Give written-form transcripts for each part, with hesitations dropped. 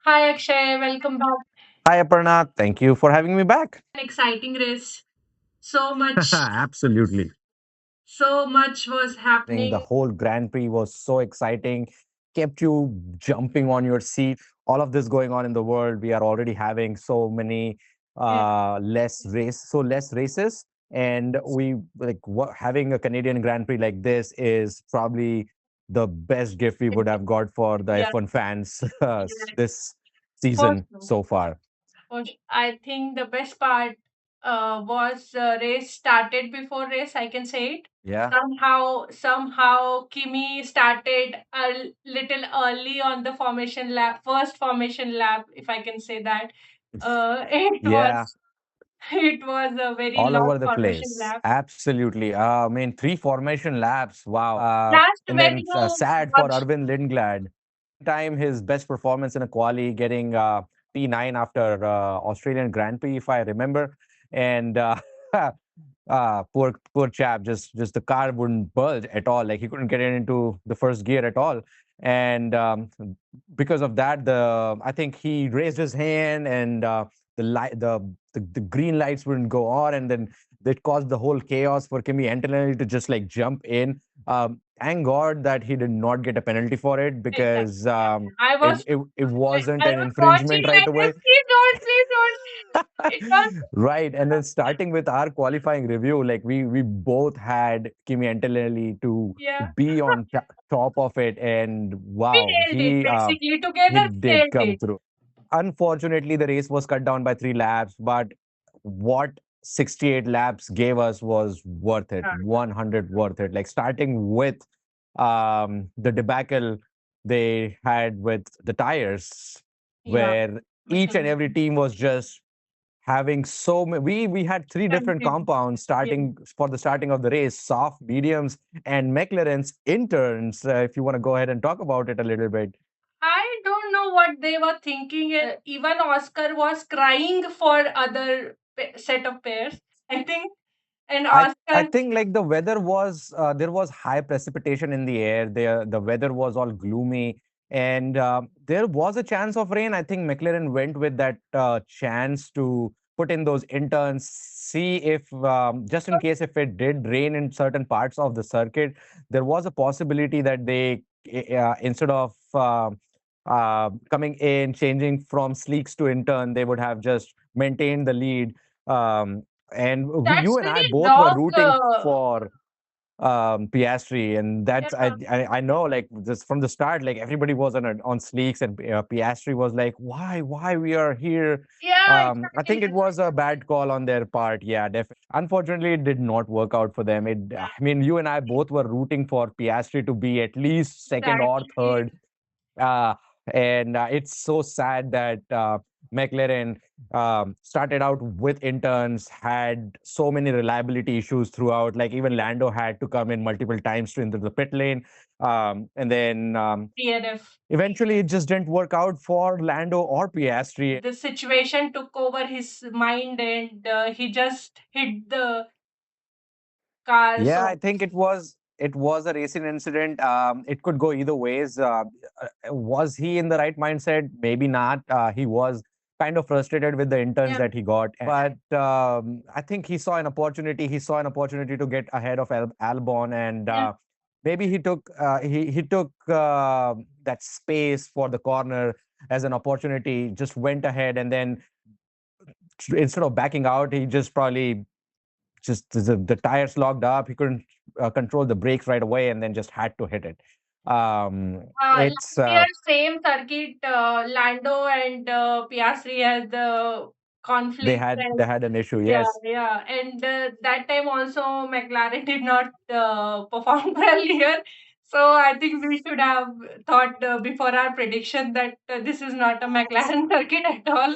Hi Akshay, welcome back. Hi, Aparna. Thank you for having me back. An exciting race. So much, Absolutely. so much was The happening. whole Grand Prix was so exciting, kept you jumping on your seat. All of this going on in the world. We are already having so many Yeah. less races. And we having a Canadian Grand Prix like this is probably the best gift we would have got for the Yeah, F1 fans yeah. this For season sure. so far. I think the best part was race started before race. I can say it. Yeah. Somehow, Kimi started a little early on the formation lap, first formation lap, if I can say that. It Yeah. was it was a very All long over the formation place. lap. Absolutely. I mean, three formation laps. Wow. Last And when then you sad for watch. Arvind Lindglad. Time his best performance in a quali, getting P9 after Australian Grand Prix, if I remember. And poor chap, just the car wouldn't budge at all. Like he couldn't get it into the first gear at all. And because of that, the I think he raised his hand and the light the green lights wouldn't go on, and then that caused the whole chaos for Kimi Antonelli to just like jump in. Thank God that he did not get a penalty for it Exactly. because I was it wasn't I an was watching infringement right like this. away. Please don't. It was Right. And then starting with our qualifying review, like we both had Kimi Antonelli to yeah. be on top of it, and We wow, nailed it basically. he Together we did nailed come it. through. Unfortunately, the race was cut down by 3 laps, but what 68 laps gave us was worth it, Yeah. 100 worth it. Like starting with the debacle they had with the tires, Yeah. where each and McLearn's. every team was just having so many. We had three different compounds Yeah. starting for the starting of the race: soft, mediums, and McLaren's interns. If you want to go ahead and talk about it a little bit. I don't know what they were thinking. Even Oscar was crying for other set of pairs. I think, and I Oscar. think like the weather was there was high precipitation in the air. The weather was all gloomy, and there was a chance of rain. I think McLaren went with that chance to put in those interns, see if just in case if it did rain in certain parts of the circuit, there was a possibility that they instead of coming in, changing from sleeks to intern, they would have just maintained the lead. And That's you and I very both were wrong. rooting for Piastri, and that's Yeah, I know like just from the start, like everybody was on Sleeks, and Piastri was like, why we are here. yeah, I think it exactly. was a bad call on their part. Yeah, definitely. Unfortunately, it did not work out for them. I mean, you and I both were rooting for Piastri to be at least second or Exactly. third. Uh, and it's so sad that McLaren started out with interns, had so many reliability issues throughout. Like even Lando had to come in multiple times to into the pit lane. And then DNF. eventually it just didn't work out for Lando or Piastri. The situation took over his mind and he just hit the car. Yeah, So I think it was a racing incident. It could go either ways. Was he in the right mindset? Maybe not. He was kind of frustrated with the interns yeah, that he got, but I think he saw an opportunity. He saw an opportunity to get ahead of Albon, and yeah. maybe he took that space for the corner as an opportunity. Just went ahead, and then instead of backing out, he just probably just the tires locked up. He couldn't control the brakes right away, and then just had to hit it. It's Last year, same circuit, Lando and Piastri has the conflict. they And had an issue. yeah, Yes. yeah. And that time also McLaren did not perform well here. So I think we should have thought before our prediction that this is not a McLaren circuit at all.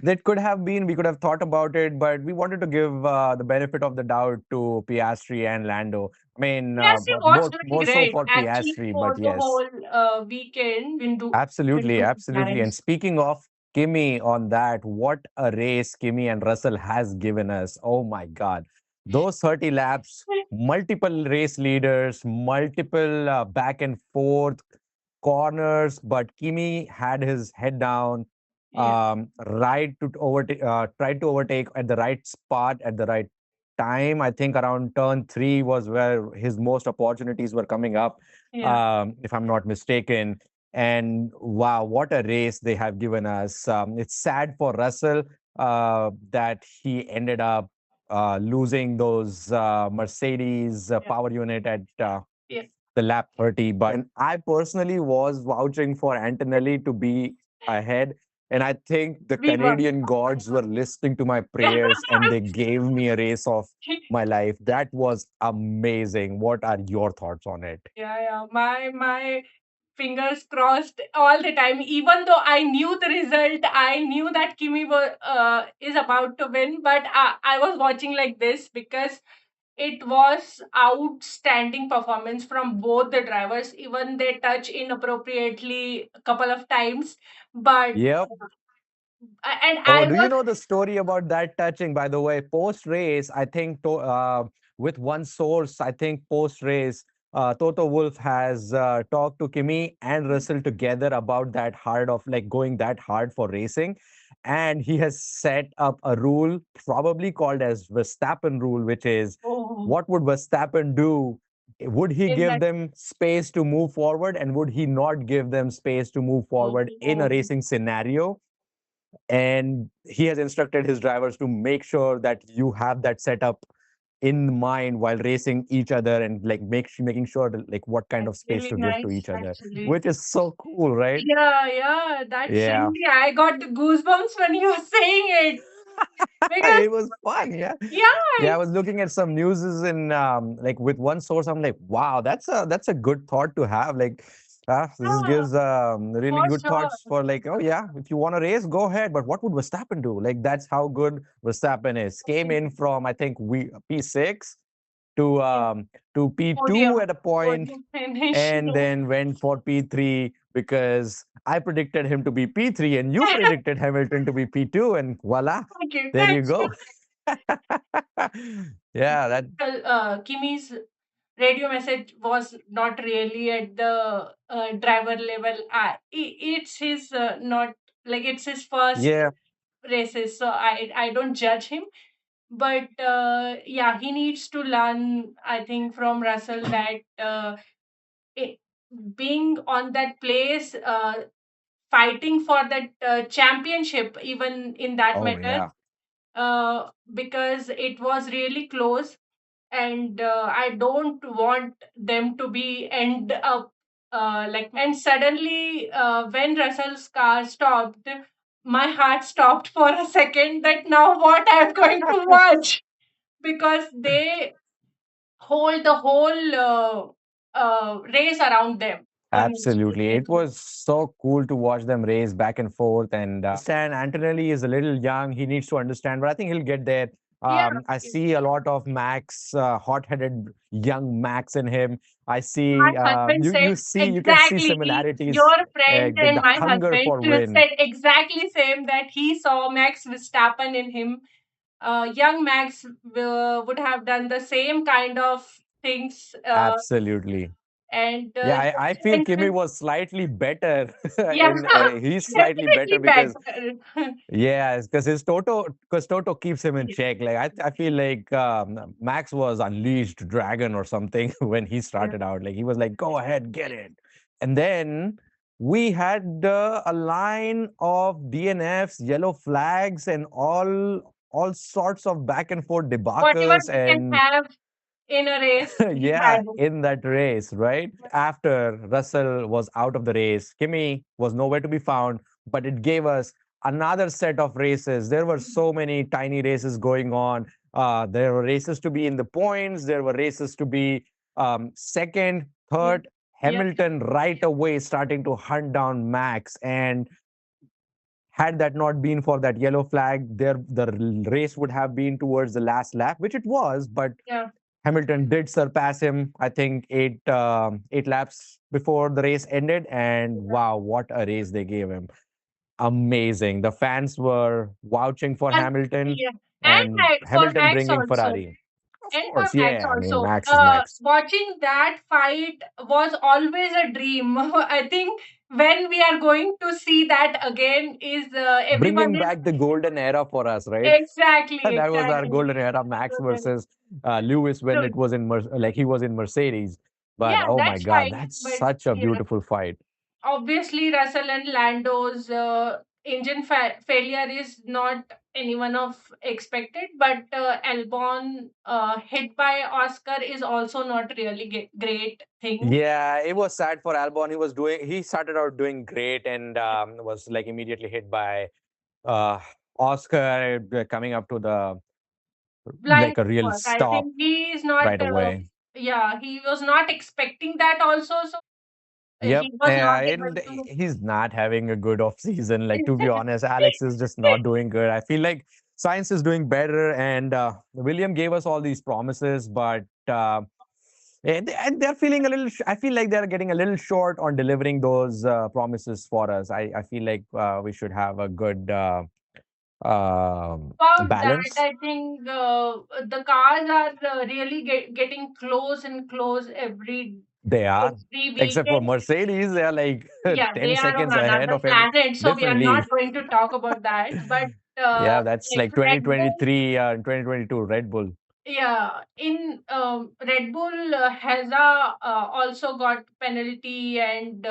That could have been. We could have thought about it, but we wanted to give the benefit of the doubt to Piastri and Lando. I mean, Piastri was doing more so great for actually Piastri, for but the yes. whole weekend. Absolutely, Into absolutely. McLaren. And speaking of Kimi on that, what a race Kimi and Russell has given us. Oh my God. Those 30 laps, multiple race leaders, multiple back and forth. corners, but Kimi had his head down, Yeah. tried to overtake at the right spot at the right time. I think around turn three was where his most opportunities were coming up, Yeah. if I'm not mistaken. And wow, what a race they have given us. It's sad for Russell that he ended up losing those Mercedes Yeah. power unit at Yeah. the lap 30. But and I personally was vouching for Antonelli to be ahead. And I think the We were. Canadian gods were listening to my Yeah. prayers and they gave me a race of my life. That was amazing. What are your thoughts on it? Yeah, yeah. My fingers crossed all the time. Even though I knew the result, I knew that is about to win, but I was watching like this because it was outstanding performance from both the drivers. Even they touch inappropriately a couple of times, but Yep. and Oh, I do you was. know the story about that touching? By the way, post race, I think with one source, I think post race, Toto Wolff has talked to Kimi and Russell together about that hard of like going that hard for racing, and he has set up a rule, probably called as Verstappen rule, which is Oh, what would Verstappen do? Would he in give that. them space to move forward, and would he not give them space to move forward in a Oh, racing scenario? And he has instructed his drivers to make sure that you have that setup in mind while racing each other and like making sure that, like what kind of that's space really to give to nice, each other, actually. which is so cool, right? Yeah, yeah, that's Yeah. really. I got the goosebumps when you were saying it because It was fun. Yeah. yeah, Yeah, I was looking at some newses in like with one source. I'm like, wow, that's a good thought to have. Like, this yeah, gives really for good sure. thoughts for like, oh yeah, if you want to race, go ahead. But what would Verstappen do? Like, that's how good Verstappen is. Came in from I think we P6 to Yeah, um to P2 podium, at a point, podium finish. and then went for P3 because I predicted him to be P3 and you predicted Hamilton to be P2, and voila, Thank you, there you thank you. go. Yeah, that Kimi's radio message was not really at the driver level. It's his not like it's his first yeah. races, so I don't judge him. But yeah, he needs to learn, I think, from Russell that it, being on that place, fighting for that championship, even in that Oh matter, yeah. because it was really close, and I don't want them to be end up and suddenly when Russell's car stopped, my heart stopped for a second that now what I'm going to watch, because they hold the whole race around them almost. Absolutely. It was so cool to watch them race back and forth. And understand Antonelli is a little young. He needs to understand, but I think he'll get there. Yeah, I yeah. see a lot of Max, hot-headed young Max in him. I My see husband said you can see exactly. similarities, Your friend and the my hunger husband for win. said exactly same that he saw Max Verstappen in him. Young Max would have done the same kind of things, Absolutely. and Yeah, I just feel Kimi entrance. was slightly better Yeah, in he's slightly better definitely because better. yeah, because Toto keeps him in check. Like I feel like Max was unleashed dragon or something when he Yeah. started out. Like he was like, "Go ahead, get it." And then we had a line of DNFs, yellow flags, and all sorts of back and forth Whatever debacles we can and have in a race, we yeah, had it. in that race, right? After Russell was out of the race, Kimi was nowhere to be found, but it gave us another set of races. There were so many tiny races going on. There were races to be in the points, there were races to be second, Yeah, third. yeah, Hamilton right away starting to hunt down Max. And had that not been for that yellow flag, the race would have been towards the last lap, which it was, but yeah. Hamilton did surpass him, I think, 8 laps before the race ended. And wow, what a race they gave him. Amazing. The fans were vouching for And Hamilton yeah, and and for Hamilton Max bringing also. Ferrari. Of And for course, Max yeah. I mean, also. Max is Max. Watching that fight was always a dream. I think when we are going to see that again is everyone Bringing is back the golden era for us, right? exactly, That was our exactly. golden era, Max versus Lewis when True. it was in like he was in Mercedes. But Yeah, oh my that's God, fine. that's But such a yeah, beautiful fight. obviously Russell and Lando's engine failure is not anyone of expected, but Albon hit by Oscar is also not really great thing. Yeah, it was sad for Albon. He started out doing great and was like immediately hit by uh, Oscar coming up to the Blind like a real spot. I stop think he is not. right away. Yeah, he was not expecting that also, so Yep, he was not and able he's not having a good off season. Like to be to. honest, Alex is just not doing good. I feel like Science is doing better, and William gave us all these promises, but and they're feeling a little. I feel like they're getting a little short on delivering those promises for us. I feel like we should have a good About that, balance. I think the cars are really getting close and close They are, every except for weekend. Mercedes, they are like Yeah, they 10 are on seconds ahead another of every planet, so we are different league. not going to talk about that. But Yeah, that's like like Red Bull, 2023 and 2022 Red Bull. yeah, in Red Bull, also got penalty, and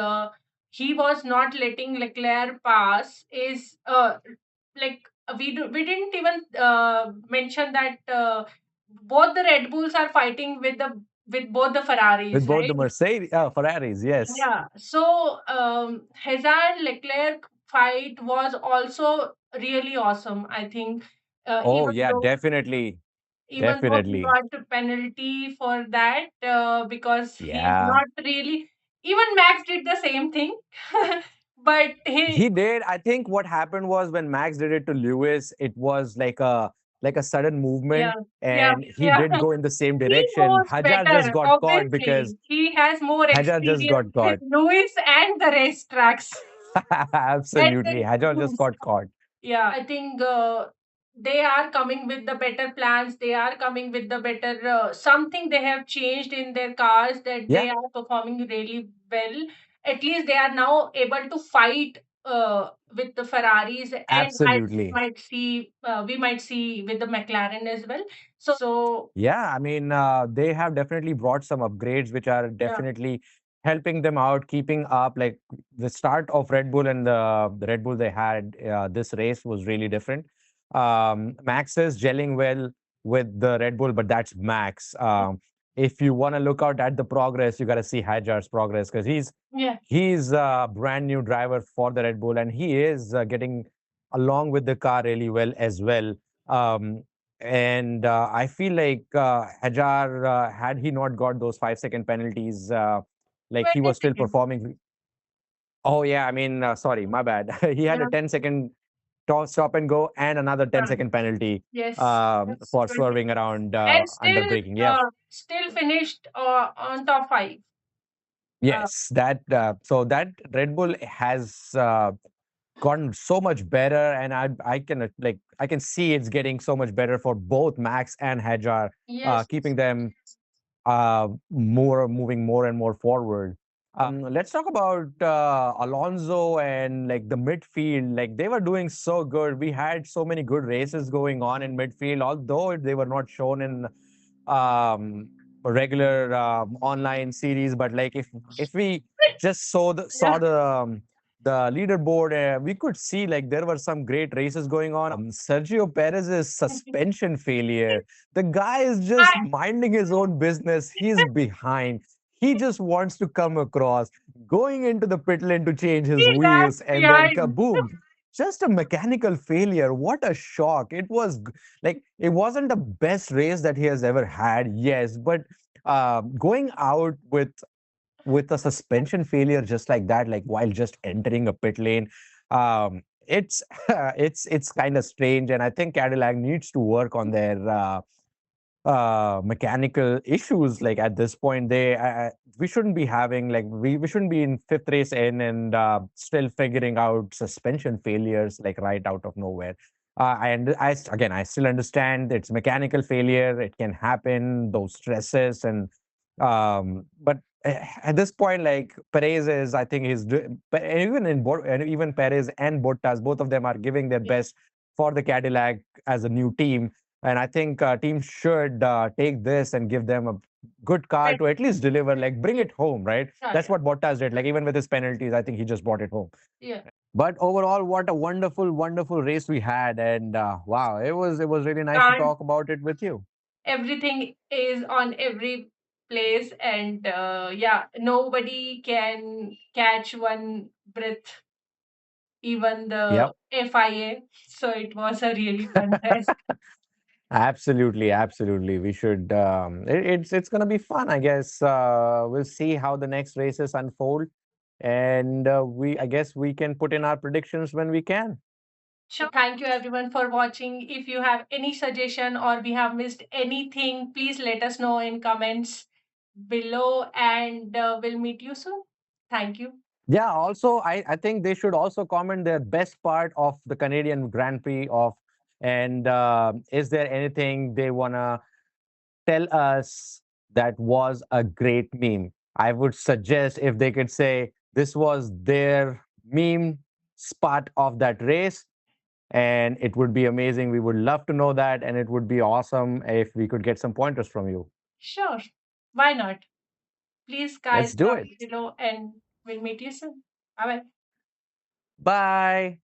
he was not letting Leclerc pass. Is like we didn't even mention that both the Red Bulls are fighting with both the With Ferraris, both the right? Mercedes, Ferraris, yes. Yeah. So Hazard Leclerc fight was also really awesome. I think Oh, yeah, definitely. even though he Definitely. got the penalty for that because he's Yeah. not really, even Max did the same thing, but he He did. I think what happened was when Max did it to Lewis, it was like a sudden yeah, movement yeah, and he yeah. did go in the same He direction. knows Hajar just better. got caught because Obviously, he has more Hajar just experience got with caught. Lewis and the racetracks. And Absolutely. then Hajar just got caught. yeah, I think they are coming with the better plans. They are coming with the better something they have changed in their cars that Yeah, they are performing really well. At least they are now able to fight with the Ferraris, and I absolutely. might see we might see with the McLaren as well. So Yeah, I mean, they have definitely brought some upgrades, which are yeah, definitely helping them out, keeping up. Like the start of Red Bull and the Red Bull they had this race was really different. Max is gelling well with the Red Bull, but that's Max. If you want to look out at the progress, you got to see Hajar's progress because yeah, he's a brand new driver for the Red Bull, and he is getting along with the car really well as well. And I feel like Hajar, had he not got those 5 second penalties, like he 20 was still seconds. performing. Oh, yeah. I mean, sorry, my bad. He had a Yeah, 10-second stop and go and another 10 uh, second penalty yes, yes, for 20, swerving around and under still braking. Yeah. still finished on top five. Uh, Yes. So that Red Bull has gotten so much better, and I can like I can see it's getting so much better for both Max and Hajar, yes, keeping them more moving more and more forward. Let's talk about Alonso and like the midfield. Like they were doing so good. We had so many good races going on in midfield, although they were not shown in regular online series. But like if we just yeah, the leaderboard, we could see like there were some great races going on. Sergio Perez's suspension failure, the guy is just I, minding his own business. He's behind. He just wants to come across, going into the pit lane to change his he lagged wheels, and then behind. kaboom. Just a mechanical failure. What a shock. Like, it wasn't the best race that he has ever had, yes, but going out with a suspension failure just like that, like while just entering a pit lane, it's it's kind of strange, and I think Cadillac needs to work on their mechanical issues. Like at this point, we shouldn't be having like we shouldn't be in fifth race in and still figuring out suspension failures like right out of nowhere. Again, I still understand it's mechanical failure. It can happen, those stresses, and but at this point, like Perez is, I think but and even Perez and Bottas, both of them are giving their Yeah. best for the Cadillac as a new team, and I think teams should take this and give them a good car Right. to at least deliver, like bring Yeah. it home, right? Yeah. That's Yeah. what Bottas did. Like even with his penalties, I think he just brought it home. Yeah. But overall, what a wonderful, wonderful race we had, and wow, it was really nice to And talk about it with you. everything is on every place, and yeah, nobody can catch one breath, even the Yep. FIA. So it was a really fun test. Absolutely, absolutely. We should. It's going to be fun, I guess. We'll see how the next races unfold, and I guess we can put in our predictions when we can. Sure. Thank you everyone for watching. If you have any suggestion or we have missed anything, please let us know in comments below, and we'll meet you soon. Thank you. Yeah. Also, I think they should also comment their best part of the Canadian Grand Prix of, and is there anything they wanna tell us that was a great meme? I would suggest if they could say this was their meme spot of that race, and it would be amazing. We would love to know that, and it would be awesome if we could get some pointers from you. Sure. Why not? Please, Let's guys, do it. comment below and we'll meet you soon. Bye bye. Bye.